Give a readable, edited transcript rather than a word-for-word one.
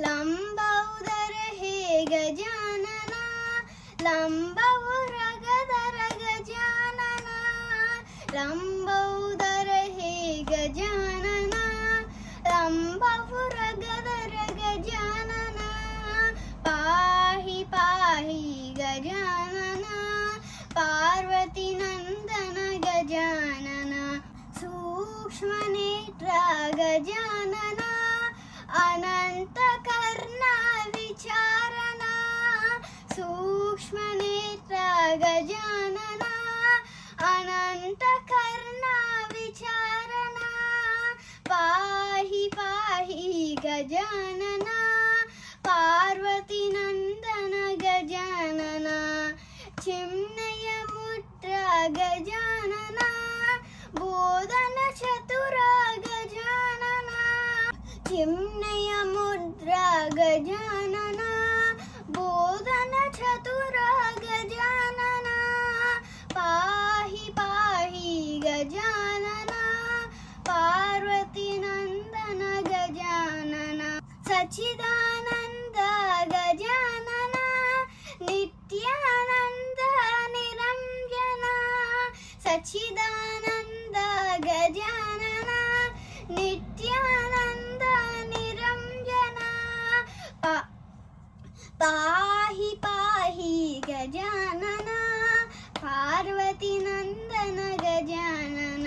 ಲಂಬೋದರ ಹೇ ಗಜಾನನ ಲಂಬೋದರ ಗಜಾನನ ಲಂಬೋದರ ಹೇ ಗಜಾನನ ಲಂಬೋದರ ಗಜಾನನ ಪಾಹಿ ಪಾಹಿ ಗಜಾನನ ಪಾರ್ವತಿ ನಂದನ ಗಜಾನನ ಸೂಕ್ಷ್ಮ ನೇತ್ರ ಗಜಾನನ ಅನಂತ ಕರ್ಣ ವಿಚಾರಣ ಸೂಕ್ಷ್ಮ ನೇತ್ರ ಗಜಾನನ ಅನಂತ ಕರ್ಣ ವಿಚಾರಣ ಪಾಹಿ ಪಾಹಿ ಗಜಾನನ ಪಾರ್ವತಿ ನಂದನ ಗಜಾನನ ಚಿಮ್ನಯ ಮುಟ್ರ ಗಜಾನನ ಬೋಧನ ಚತುರ ಗಜಾನನ ಚಿಮ್ನಯ ಮುದ್ರ ಗಜಾನನ ಬೋಧನ ಚತುರ ಗಜಾನನ ಪಾಹಿ ಪಾಹಿ ಗಜಾನನ ಪಾರ್ವತಿ ನಂದನ ಗಜಾನನ ಸಚ್ಚಿದಾನಂದ ಗಜಾನನ ನಿತ್ಯಾನಂದ ನಿರಂಜನ ಸಚ್ಚಿದಾನಂದ ಗಜಾನನ ನಿತ್ಯಾನಂದ ನಿರಂಜನ ಪಾಹಿ ಪಾಹಿ ಗಜಾನನ ಪಾರ್ವತಿ ನಂದನ ಗಜಾನನ